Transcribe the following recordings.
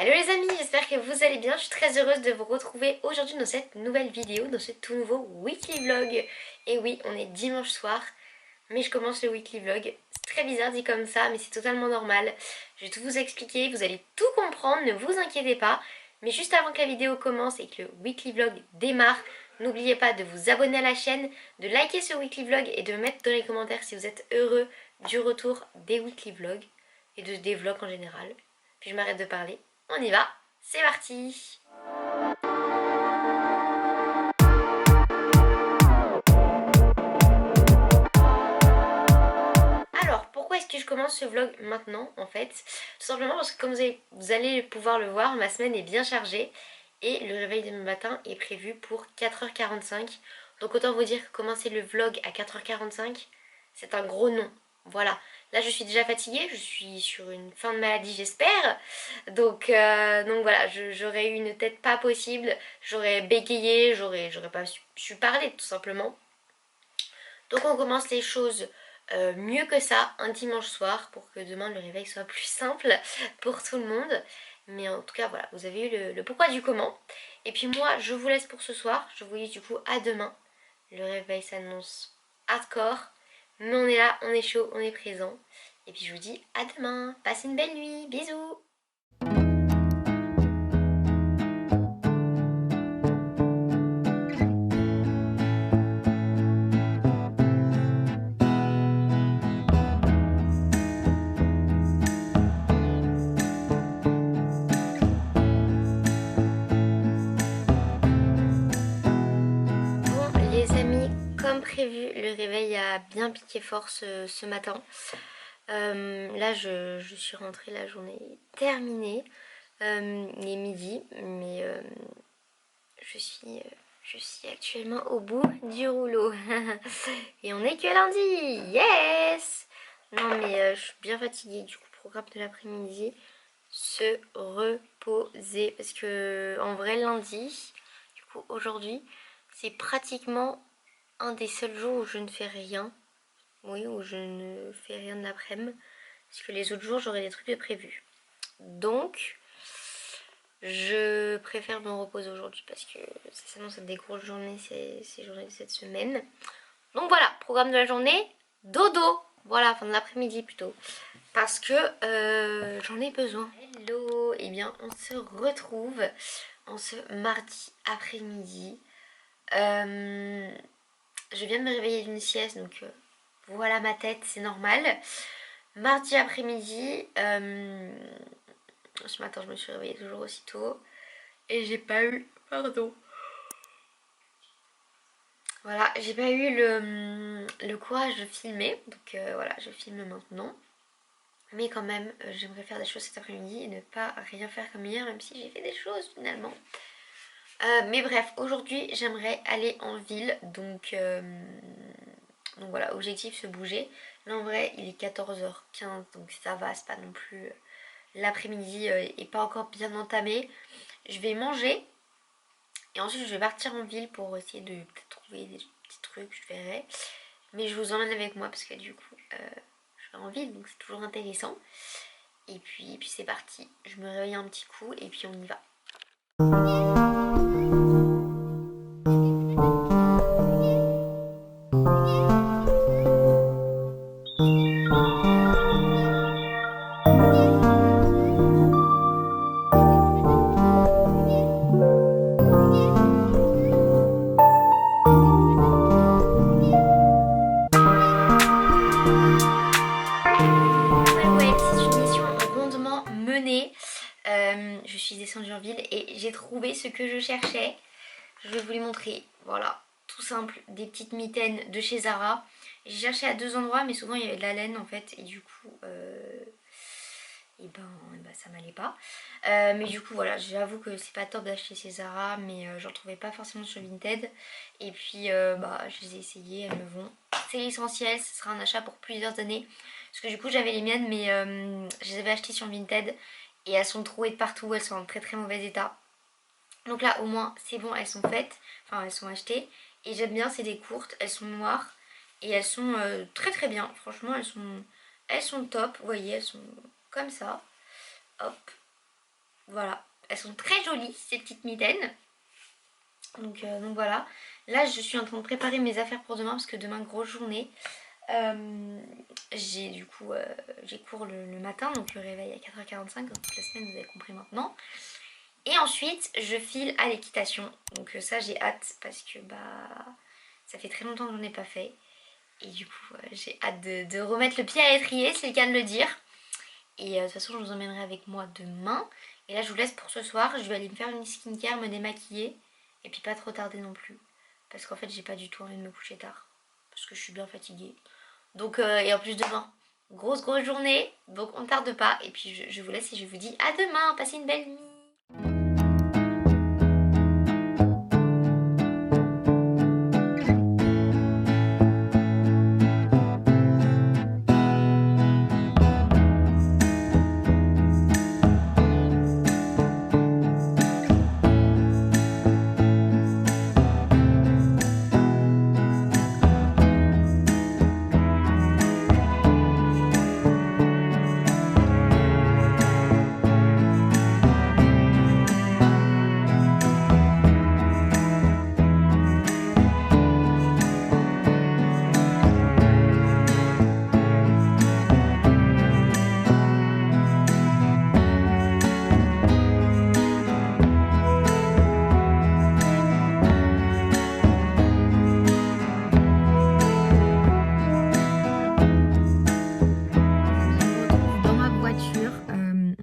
Hello les amis, j'espère que vous allez bien. Je suis très heureuse de vous retrouver aujourd'hui dans cette nouvelle vidéo, dans ce tout nouveau weekly vlog. Et oui, on est dimanche soir, mais je commence le weekly vlog. C'est très bizarre dit comme ça, mais c'est totalement normal. Je vais tout vous expliquer, vous allez tout comprendre, ne vous inquiétez pas. Mais juste avant que la vidéo commence et que le weekly vlog démarre, n'oubliez pas de vous abonner à la chaîne, de liker ce weekly vlog et de mettre dans les commentaires si vous êtes heureux du retour des weekly vlogs et des vlogs en général. Puis je m'arrête de parler. On y va, c'est parti. Alors, pourquoi est-ce que je commence ce vlog maintenant en fait? Tout simplement parce que comme vous allez pouvoir le voir, ma semaine est bien chargée et le réveil demain matin est prévu pour 4h45. Donc autant vous dire que commencer le vlog à 4h45, c'est un gros non. Voilà, là je suis déjà fatiguée, je suis sur une fin de maladie j'espère. Donc voilà, j'aurais eu une tête pas possible, j'aurais bégayé, j'aurais pas su parler tout simplement. Donc on commence les choses mieux que ça un dimanche soir pour que demain le réveil soit plus simple pour tout le monde. Mais en tout cas voilà, vous avez eu le pourquoi du comment. Et puis moi je vous laisse pour ce soir, je vous dis du coup à demain. Le réveil s'annonce hardcore, mais on est là, on est chaud, on est présent. Et puis je vous dis à demain, passez une belle nuit, bisous. Bon les amis, comme prévu, le réveil a bien piqué fort ce matin. Là je suis rentrée, la journée est terminée. Il est midi, mais je suis actuellement au bout du rouleau. Et on est que lundi, yes. Non mais je suis bien fatiguée, du coup programme de l'après-midi, se reposer. Parce que en vrai lundi, du coup aujourd'hui, c'est pratiquement un des seuls jours où je ne fais rien. Oui, où je ne fais rien de l'après-midi. Parce que les autres jours j'aurai des trucs de prévus. Donc je préfère me reposer aujourd'hui parce que ça s'annonce être des grosses journées ces journées de cette semaine. Donc voilà, programme de la journée, dodo. Voilà, fin de l'après-midi plutôt. Parce que j'en ai besoin. Hello, et bien on se retrouve en ce mardi après-midi. Je viens de me réveiller d'une sieste, donc voilà ma tête, c'est normal. Mardi après-midi, ce matin je me suis réveillée toujours aussitôt. Et j'ai pas eu... Pardon. Voilà, j'ai pas eu le courage de filmer. Donc voilà, je filme maintenant. Mais quand même, j'aimerais faire des choses cet après-midi et ne pas rien faire comme hier, même si j'ai fait des choses finalement. Mais bref, aujourd'hui j'aimerais aller en ville. Donc voilà, objectif se bouger. Là en vrai, il est 14h15, donc ça va, c'est pas non plus... L'après-midi est pas encore bien entamé. Je vais manger. Et ensuite je vais partir en ville pour essayer de peut-être trouver des petits trucs, je verrai. Mais je vous emmène avec moi parce que du coup je vais en ville donc c'est toujours intéressant. Et puis c'est parti, je me réveille un petit coup et puis on y va. Ouais, c'est une mission rondement menée. Je suis descendue en ville et j'ai trouvé ce que je cherchais. Je vais vous les montrer. Voilà, tout simple, des petites mitaines de chez Zara. J'ai cherché à deux endroits mais souvent il y avait de la laine en fait et du coup et ben ça m'allait pas. Mais du coup voilà, j'avoue que c'est pas top d'acheter chez Zara mais j'en trouvais pas forcément sur Vinted. Et puis je les ai essayées, elles me vont. C'est l'essentiel, ce sera un achat pour plusieurs années. Parce que du coup j'avais les miennes mais je les avais achetées sur Vinted et elles sont trouées de partout, elles sont en très très mauvais état. Donc là au moins c'est bon, elles sont faites, enfin elles sont achetées. Et j'aime bien, c'est des courtes, elles sont noires et elles sont très très bien. Franchement elles sont top, vous voyez, elles sont comme ça. Hop, Voilà, elles sont très jolies ces petites mitaines. Donc voilà, là je suis en train de préparer mes affaires pour demain parce que demain grosse journée. J'ai du coup j'ai cours le matin, donc le réveil à 4h45, donc toute la semaine vous avez compris maintenant. Et ensuite je file à l'équitation, donc ça j'ai hâte parce que bah ça fait très longtemps que j'en ai pas fait. Et du coup j'ai hâte de remettre le pied à l'étrier, c'est le cas de le dire. Et de toute façon je vous emmènerai avec moi demain. Et là je vous laisse pour ce soir, je vais aller me faire une skincare, me démaquiller. Et puis pas trop tarder non plus. Parce qu'en fait j'ai pas du tout envie de me coucher tard. Parce que je suis bien fatiguée. Donc et en plus demain, grosse journée. Donc on ne tarde pas. Et puis je vous laisse et je vous dis à demain. Passez une belle nuit.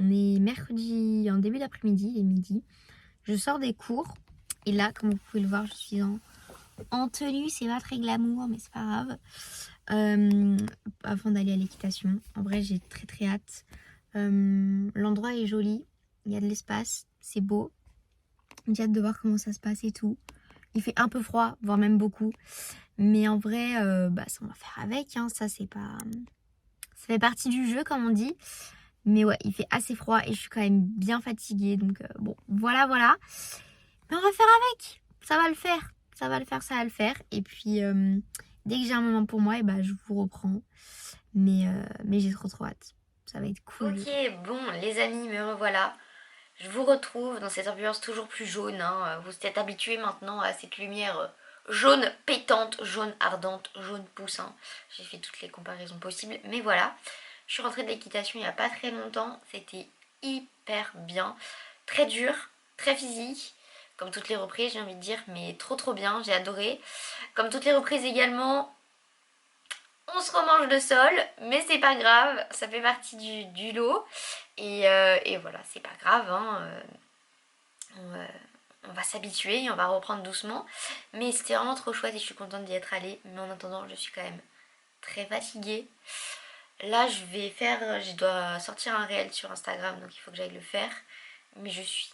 On est mercredi en début d'après-midi, il est midi. Je sors des cours et là, comme vous pouvez le voir, je suis en tenue. C'est pas très glamour, mais c'est pas grave. Avant d'aller à l'équitation, en vrai, j'ai très hâte. L'endroit est joli, il y a de l'espace, c'est beau. J'ai hâte de voir comment ça se passe et tout. Il fait un peu froid, voire même beaucoup. Mais en vrai, ça on va faire avec. Hein. Ça, c'est pas... Ça fait partie du jeu, comme on dit. Mais ouais, il fait assez froid et je suis quand même bien fatiguée. Donc bon, voilà. Mais on va faire avec. Ça va le faire. Ça va le faire. Et puis, dès que j'ai un moment pour moi, je vous reprends. Mais j'ai trop hâte. Ça va être cool. Ok, bon, les amis, me revoilà. Je vous retrouve dans cette ambiance toujours plus jaune. Hein. Vous êtes habitués maintenant à cette lumière jaune pétante, jaune ardente, jaune poussin. J'ai fait toutes les comparaisons possibles. Mais voilà, je suis rentrée de l'équitation il n'y a pas très longtemps. C'était hyper bien. Très dur, très physique. Comme toutes les reprises, j'ai envie de dire. Mais trop bien, j'ai adoré. Comme toutes les reprises également, on se remange le sol, mais c'est pas grave, ça fait partie du lot. Et voilà, c'est pas grave, hein. On va s'habituer et on va reprendre doucement. Mais c'était vraiment trop chouette et je suis contente d'y être allée. Mais en attendant, je suis quand même très fatiguée. Là, je dois sortir un réel sur Instagram, donc il faut que j'aille le faire. Mais je suis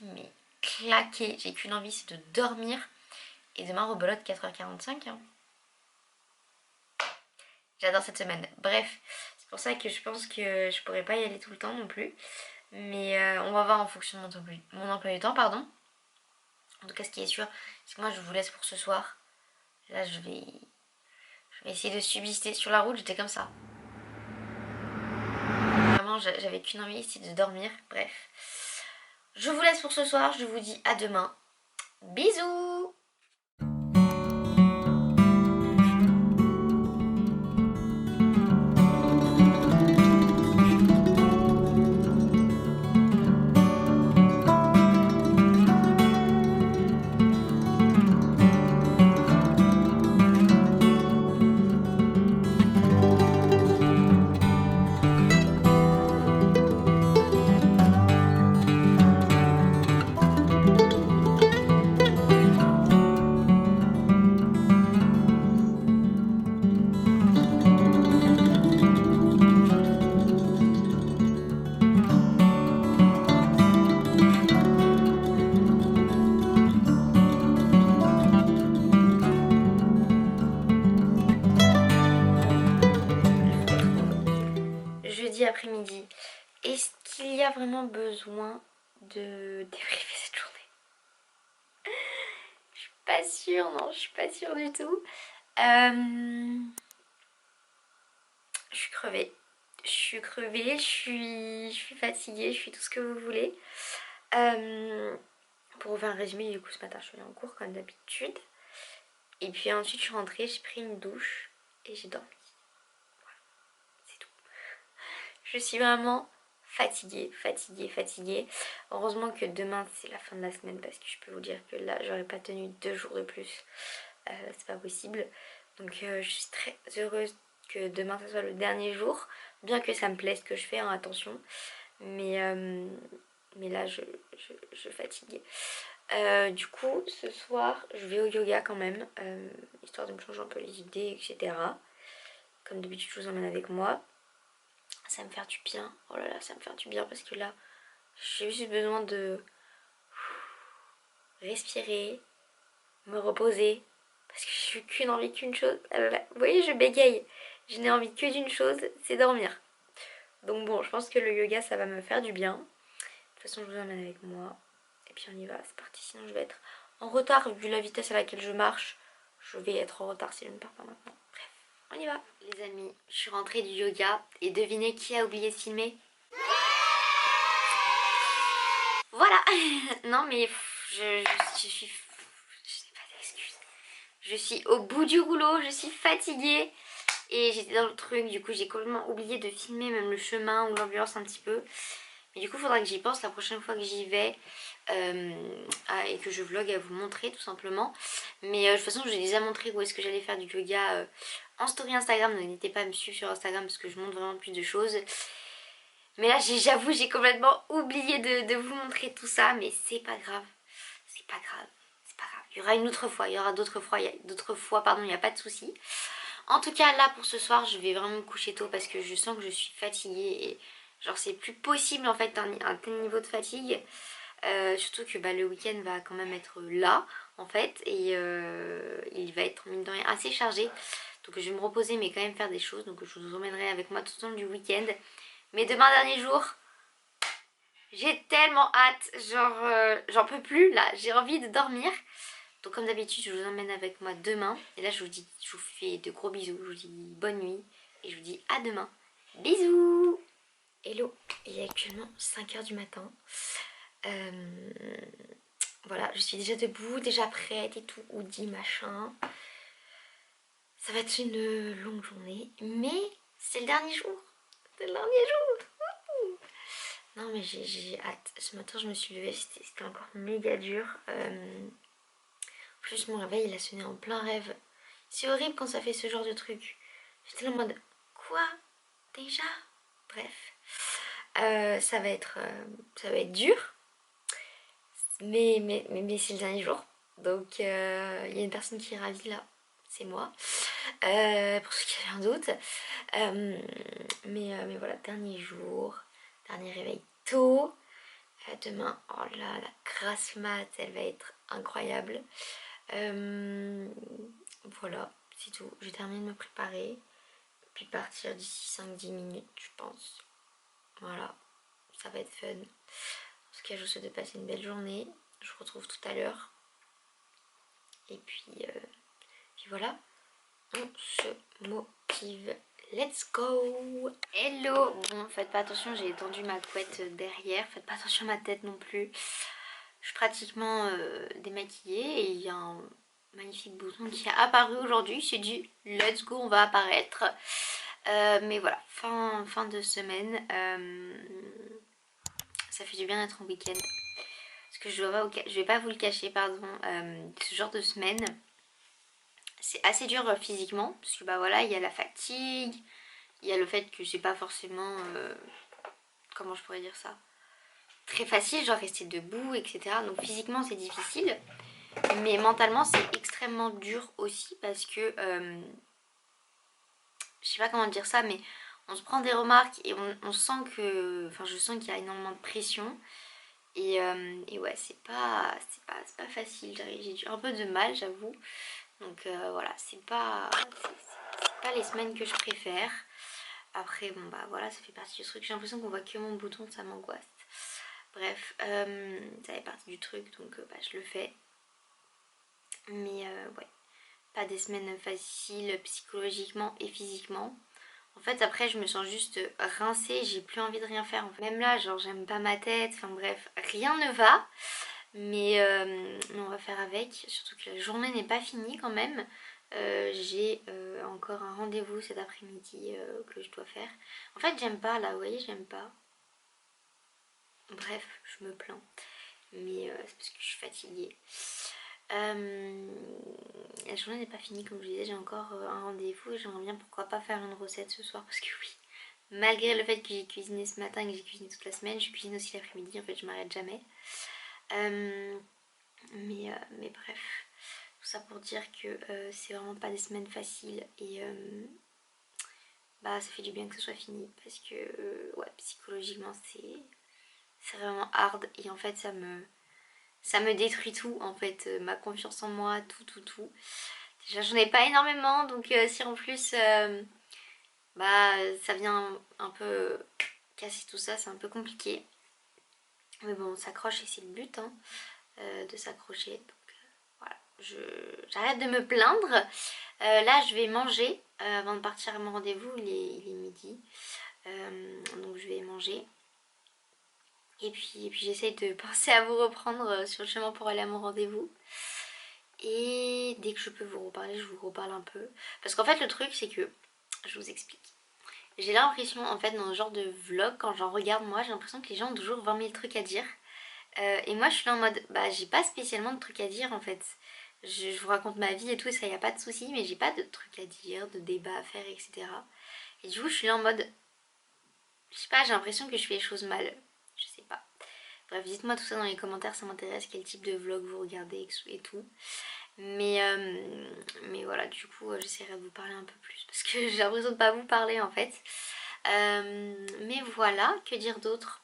claquée, j'ai qu'une envie, c'est de dormir. Et demain, rebelote 4h45. Hein. J'adore cette semaine. Bref, c'est pour ça que je pense que je pourrais pas y aller tout le temps non plus. Mais on va voir en fonction de mon emploi du temps, pardon. En tout cas, ce qui est sûr, c'est que moi, je vous laisse pour ce soir. Là, je vais essayer de subsister. Sur la route, j'étais comme ça. Vraiment, j'avais qu'une envie, c'est de dormir. Bref. Je vous laisse pour ce soir. Je vous dis à demain. Bisous! Jeudi après-midi. Est-ce qu'il y a vraiment besoin de débriefer cette journée? Je suis pas sûre, non, je suis pas sûre du tout. Je suis crevée. Je suis fatiguée, je suis tout ce que vous voulez. Pour vous faire un résumé, du coup ce matin je suis allée en cours comme d'habitude. Et puis ensuite je suis rentrée, j'ai pris une douche et j'ai dormi. Voilà, c'est tout. Je suis vraiment fatiguée, fatiguée, fatiguée. Heureusement que demain c'est la fin de la semaine parce que je peux vous dire que là j'aurais pas tenu 2 jours de plus. C'est pas possible. Donc je suis très heureuse que demain ça soit le dernier jour. Bien que ça me plaise ce que je fais, hein, attention. Mais là je fatigue. Du coup ce soir je vais au yoga quand même, histoire de me changer un peu les idées, etc. Comme d'habitude je vous emmène avec moi. Ça va me faire du bien. Oh là là, ça va me faire du bien parce que là j'ai juste besoin de respirer, me reposer. Parce que j'ai qu'une envie qu'une chose. Ah là là, vous voyez, je bégaye. Je n'ai envie que d'une chose, c'est dormir. Donc bon, je pense que le yoga ça va me faire du bien. De toute façon je vous emmène avec moi. Et puis on y va, c'est parti, sinon je vais être en retard vu la vitesse à laquelle je marche. Je vais être en retard si je ne pars pas maintenant. Bref, on y va. Les amis, je suis rentrée du yoga et devinez qui a oublié de filmer? Voilà. Non mais je suis... Je n'ai pas d'excuses. Je suis au bout du rouleau, je suis fatiguée. Et j'étais dans le truc, du coup j'ai complètement oublié de filmer même le chemin ou l'ambiance un petit peu. Mais du coup il faudra que j'y pense la prochaine fois que j'y vais et que je vlog à vous montrer tout simplement. Mais de toute façon j'ai déjà montré où est-ce que j'allais faire du yoga en story Instagram. Donc n'hésitez pas à me suivre sur Instagram parce que je montre vraiment plus de choses. Mais là j'avoue j'ai complètement oublié de vous montrer tout ça. Mais c'est pas grave, c'est pas grave, c'est pas grave. Il y aura une autre fois, il y aura d'autres fois, pardon, il n'y a pas de souci. En tout cas là pour ce soir je vais vraiment me coucher tôt parce que je sens que je suis fatiguée et genre c'est plus possible en fait un tel niveau de fatigue. Surtout que bah, le week-end va quand même être là en fait et il va être mine de rien assez chargé. Donc je vais me reposer mais quand même faire des choses. Donc je vous emmènerai avec moi tout au long du week-end. Mais demain dernier jour, j'ai tellement hâte, genre j'en peux plus là, j'ai envie de dormir. Donc comme d'habitude je vous emmène avec moi demain. Et là je vous fais de gros bisous, je vous dis bonne nuit. Et je vous dis à demain. Bisous. Hello, il est actuellement 5 h du matin. Voilà, je suis déjà debout, déjà prête et tout, Oudi machin. Ça va être une longue journée, mais c'est le dernier jour. C'est le dernier jour. Non mais j'ai hâte. Ce matin je me suis levée, c'était encore méga dur. En plus mon réveil il a sonné en plein rêve. C'est horrible quand ça fait ce genre de truc. J'étais là en mode quoi déjà? Bref. Ça va être dur. Mais c'est le dernier jour. Donc il y a une personne qui est ravie là. C'est moi. Pour ceux qui avaient un doute. Mais voilà, dernier jour. Dernier réveil tôt. Demain, oh là, la grasse mat, elle va être incroyable. Voilà, c'est tout. Je termine de me préparer. Puis partir d'ici 5-10 minutes, je pense. Voilà, ça va être fun. En tout cas, je vous souhaite de passer une belle journée. Je vous retrouve tout à l'heure. Et puis voilà, on se motive. Let's go! Hello! Bon, faites pas attention, j'ai étendu ma couette derrière. Faites pas attention à ma tête non plus. Je suis pratiquement démaquillée et il y a un magnifique bouton qui a apparu aujourd'hui. J'ai dit let's go, on va apparaître. Mais voilà, fin de semaine. Ça fait du bien d'être en week-end. Parce que je vais pas vous le cacher, pardon. Ce genre de semaine, c'est assez dur physiquement. Parce que bah voilà, il y a la fatigue. Il y a le fait que c'est pas forcément... comment je pourrais dire ça? Très facile, genre rester debout, etc. Donc physiquement c'est difficile. Mais mentalement c'est extrêmement dur aussi parce que... je sais pas comment dire ça, mais on se prend des remarques et on sent que... Enfin je sens qu'il y a énormément de pression. Et ouais, c'est pas facile. J'ai un peu de mal, j'avoue. Donc voilà, c'est pas les semaines que je préfère. Après, bon bah voilà, ça fait partie du truc. J'ai l'impression qu'on voit que mon bouton, ça m'angoisse. Bref, ça fait partie du truc, donc bah, je le fais. Mais ouais, pas des semaines faciles psychologiquement et physiquement. En fait après je me sens juste rincée, j'ai plus envie de rien faire. Même là genre j'aime pas ma tête, enfin bref, rien ne va. Mais on va faire avec, surtout que la journée n'est pas finie quand même. J'ai encore un rendez-vous cet après-midi que je dois faire. En fait j'aime pas là, vous voyez, j'aime pas. Bref, je me plains. Mais c'est parce que je suis fatiguée. La journée n'est pas finie comme je disais, j'ai encore un rendez-vous et j'aimerais bien pourquoi pas faire une recette ce soir parce que oui, malgré le fait que j'ai cuisiné ce matin et que j'ai cuisiné toute la semaine, je cuisine aussi l'après-midi, en fait je m'arrête jamais. Mais bref, tout ça pour dire que c'est vraiment pas des semaines faciles et bah ça fait du bien que ce soit fini parce que ouais, psychologiquement c'est vraiment hard et en fait ça me détruit tout en fait, ma confiance en moi, tout. Déjà j'en ai pas énormément donc si en plus bah ça vient un peu casser tout ça, c'est un peu compliqué. Mais bon on s'accroche et c'est le but hein, de s'accrocher. Donc voilà, j'arrête de me plaindre. Là je vais manger avant de partir à mon rendez-vous, il est midi. Donc je vais manger. Et puis j'essaye de penser à vous reprendre sur le chemin pour aller à mon rendez-vous. Et dès que je peux vous reparler, je vous reparle un peu. Parce qu'en fait le truc c'est que, je vous explique. J'ai l'impression en fait dans ce genre de vlog, quand j'en regarde moi, j'ai l'impression que les gens ont toujours 20 000 trucs à dire. Et moi je suis là en mode, bah j'ai pas spécialement de trucs à dire en fait. Je vous raconte ma vie et tout, et ça y a pas de souci, mais j'ai pas de trucs à dire, de débats à faire, etc. Et du coup je suis là en mode, je sais pas, j'ai l'impression que je fais les choses mal. Je sais pas. Bref, dites-moi tout ça dans les commentaires, ça m'intéresse, quel type de vlog vous regardez et tout. Mais voilà, du coup j'essaierai de vous parler un peu plus parce que j'ai l'impression de pas vous parler en fait. Mais voilà, que dire d'autre?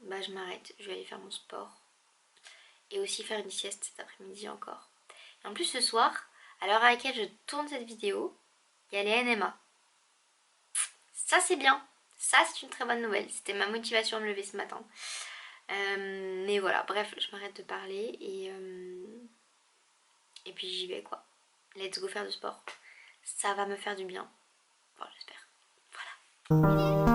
Bah je m'arrête, je vais aller faire mon sport. Et aussi faire une sieste cet après-midi encore. Et en plus ce soir, à l'heure à laquelle je tourne cette vidéo, il y a les NMA. Ça c'est bien, ça c'est une très bonne nouvelle, c'était ma motivation à me lever ce matin. Mais voilà, bref, je m'arrête de parler et puis j'y vais quoi. Let's go faire du sport. Ça va me faire du bien. Bon, j'espère. Voilà.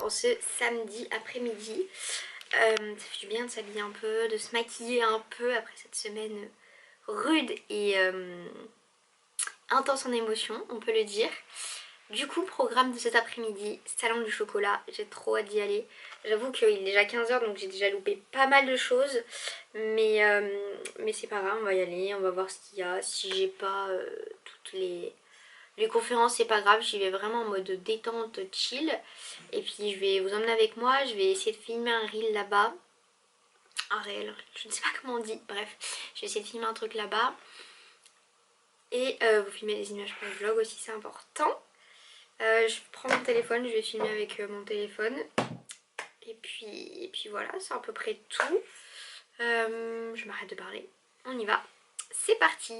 Ce samedi après-midi. Ça fait du bien de s'habiller un peu, de se maquiller un peu après cette semaine rude et intense en émotion, on peut le dire. Du coup, programme de cet après-midi, salon du chocolat, j'ai trop hâte d'y aller. J'avoue qu'il est déjà 15h donc j'ai déjà loupé pas mal de choses. Mais c'est pas grave, on va y aller, on va voir ce qu'il y a. Si j'ai pas toutes les conférences, c'est pas grave, j'y vais vraiment en mode détente, chill. Et puis je vais vous emmener avec moi, je vais essayer de filmer un reel là-bas. Un réel, je ne sais pas comment on dit, bref. Je vais essayer de filmer un truc là-bas. Et vous filmez les images pour le vlog aussi, c'est important. Je prends mon téléphone, je vais filmer avec mon téléphone. Et puis voilà, c'est à peu près tout. Je m'arrête de parler. On y va. C'est parti!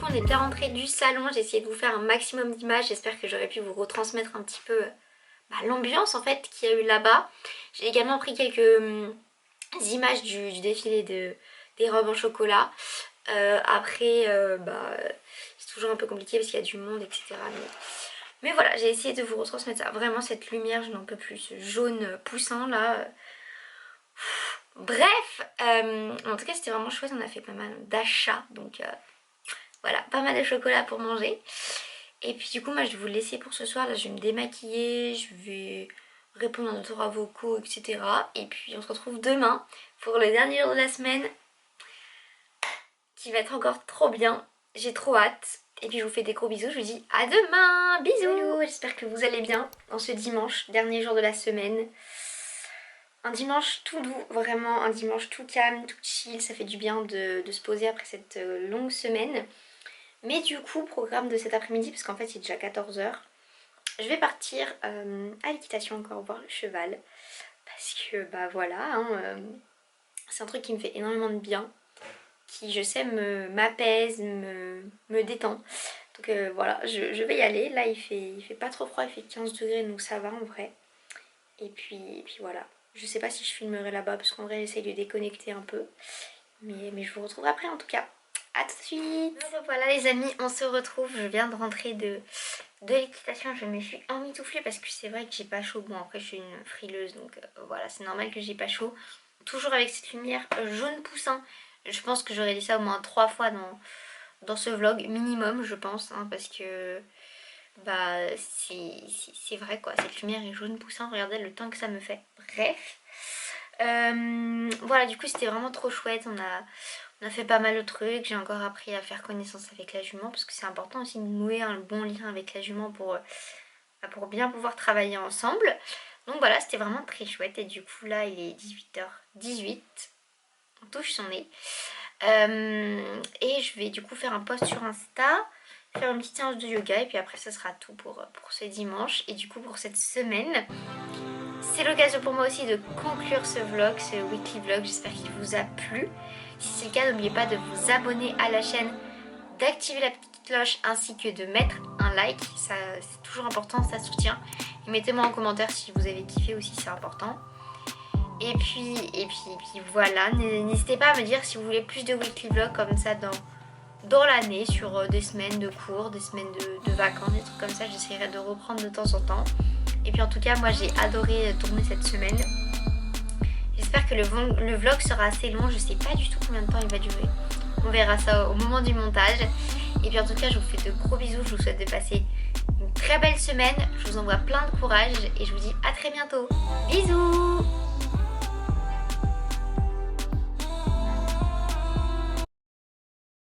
coup on est bien rentré du salon, j'ai essayé de vous faire un maximum d'images, j'espère que j'aurais pu vous retransmettre un petit peu l'ambiance en fait qu'il y a eu là-bas. J'ai également pris quelques images du défilé des robes en chocolat. Après c'est toujours un peu compliqué parce qu'il y a du monde, etc. Mais voilà, j'ai essayé de vous retransmettre ça. Vraiment cette lumière, je n'en peux plus, ce jaune poussant là. Bref, en tout cas c'était vraiment chouette, on a fait pas mal d'achats, donc voilà, pas mal de chocolat pour manger. Et puis du coup moi je vais vous laisser pour ce soir, là je vais me démaquiller, je vais répondre à nos droits vocaux, etc. Et puis on se retrouve demain pour le dernier jour de la semaine qui va être encore trop bien, j'ai trop hâte. Et puis je vous fais des gros bisous, je vous dis à demain, bisous. J'espère que vous allez bien en ce dimanche, dernier jour de la semaine. Un dimanche tout doux, vraiment un dimanche tout calme, tout chill, ça fait du bien de se poser après cette longue semaine. Mais du coup, programme de cet après-midi, parce qu'en fait c'est déjà 14 h, je vais partir à l'équitation encore voir le cheval. Parce que bah voilà, c'est un truc qui me fait énormément de bien, qui je sais m'apaise, me détend. Donc voilà, je vais y aller. Là il fait pas trop froid, il fait 15 degrés donc ça va en vrai. Et puis voilà, je sais pas si je filmerai là-bas parce qu'en vrai j'essaye de déconnecter un peu. Mais je vous retrouve après en tout cas. A tout de suite. Donc voilà les amis, on se retrouve. Je viens de rentrer de l'équitation. Je me suis emmitouflée parce que c'est vrai que j'ai pas chaud. Bon après je suis une frileuse donc voilà, c'est normal que j'ai pas chaud. Toujours avec cette lumière jaune poussin. Je pense que j'aurais dit ça au moins 3 fois dans ce vlog minimum je pense, parce que bah c'est vrai quoi, cette lumière est jaune poussin, regardez le temps que ça me fait. Bref, voilà, du coup c'était vraiment trop chouette, on a fait pas mal de trucs, j'ai encore appris à faire connaissance avec la jument parce que c'est important aussi de nouer un bon lien avec la jument pour bien pouvoir travailler ensemble. Donc voilà, c'était vraiment très chouette. Et du coup là il est 18h18, on touche son nez. Et je vais du coup faire un post sur Insta, faire une petite séance de yoga et puis après ça sera tout pour ce dimanche. Et du coup pour cette semaine, c'est l'occasion pour moi aussi de conclure ce vlog, ce weekly vlog. J'espère qu'il vous a plu. Si c'est le cas, n'oubliez pas de vous abonner à la chaîne, d'activer la petite cloche ainsi que de mettre un like. Ça c'est toujours important, ça soutient. Et mettez-moi en commentaire si vous avez kiffé aussi, c'est important. Et puis voilà, n'hésitez pas à me dire si vous voulez plus de weekly vlogs comme ça dans l'année, sur des semaines de cours, des semaines de vacances, des trucs comme ça. J'essaierai de reprendre de temps en temps. Et puis en tout cas, moi j'ai adoré tourner cette semaine. J'espère que le vlog sera assez long, je sais pas du tout combien de temps il va durer. On verra ça au moment du montage. Et puis en tout cas, je vous fais de gros bisous, je vous souhaite de passer une très belle semaine. Je vous envoie plein de courage et je vous dis à très bientôt. Bisous!